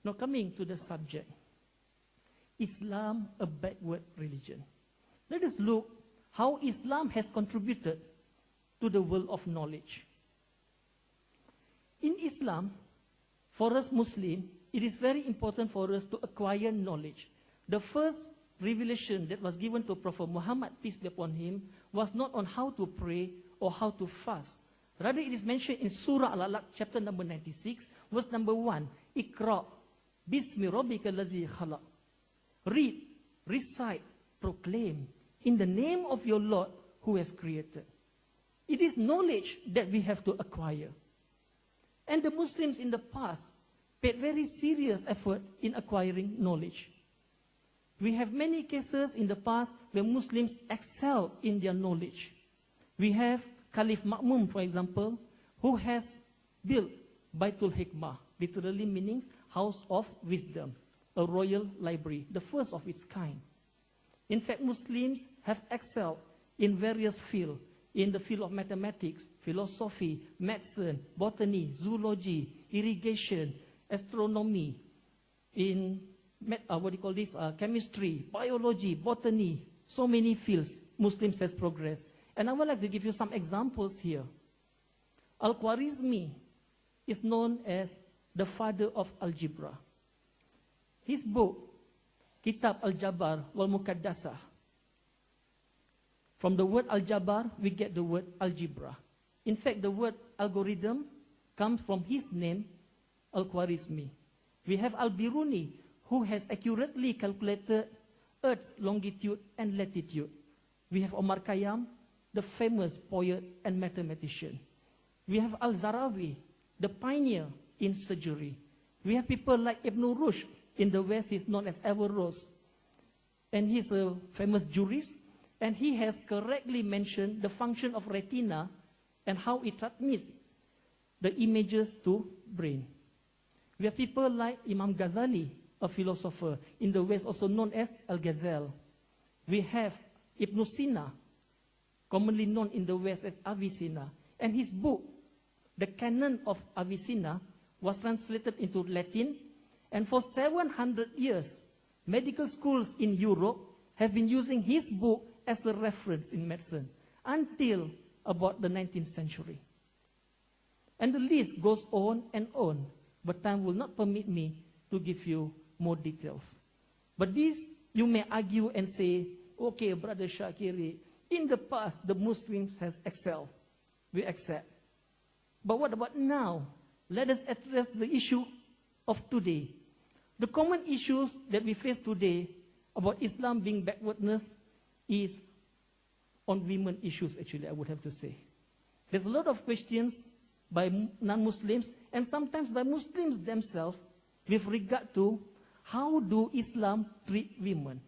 Now coming to the subject, Islam, a backward religion. Let us look how Islam has contributed to the world of knowledge. In Islam, for us Muslims, it is very important for us to acquire knowledge. The first revelation that was given to Prophet Muhammad, peace be upon him, was not on how to pray or how to fast. Rather, it is mentioned in Surah Al-Alaq, chapter number 96, verse number 1. Iqra' bismi rabbika alladhi khalaq. Read, recite, proclaim in the name of your Lord who has created. It is knowledge that we have to acquire. And the Muslims in the past paid very serious effort in acquiring knowledge. We have many cases in the past where Muslims excel in their knowledge. We have Caliph Ma'mun, for example, who has built Baitul Hikmah, literally meaning house of wisdom, a royal library, the first of its kind. In fact, Muslims have excelled in various fields, in the field of mathematics, philosophy, medicine, botany, zoology, irrigation, astronomy, in chemistry, biology, botany, so many fields Muslims has progressed. And I would like to give you some examples here. Al-Khwarizmi is known as the father of algebra. His book, Kitab Al-Jabar wal-Mukaddasah. From the word Al-Jabar, we get the word algebra. In fact, the word algorithm comes from his name, Al-Khwarizmi. We have Al-Biruni, who has accurately calculated Earth's longitude and latitude. We have Omar Khayyam, the famous poet and mathematician. We have Al-Zarawi, the pioneer in surgery. We have people like Ibn Rushd. In the West, he's known as Averroes. And he's a famous jurist. And he has correctly mentioned the function of retina and how it transmits the images to brain. We have people like Imam Ghazali, a philosopher in the West, also known as Al-Ghazal. We have Ibn Sina, commonly known in the West as Avicenna. And his book, The Canon of Avicenna, was translated into Latin. And for 700 years, medical schools in Europe have been using his book as a reference in medicine until about the 19th century. And the list goes on and on, but time will not permit me to give you more details. But this, you may argue and say, okay, Brother Shakiri, in the past, the Muslims has excelled. We accept. But what about now? Let us address the issue of today. The common issues that we face today about Islam being backwardness is on women issues, actually, I would have to say. There's a lot of questions by non-Muslims and sometimes by Muslims themselves with regard to how do Islam treat women.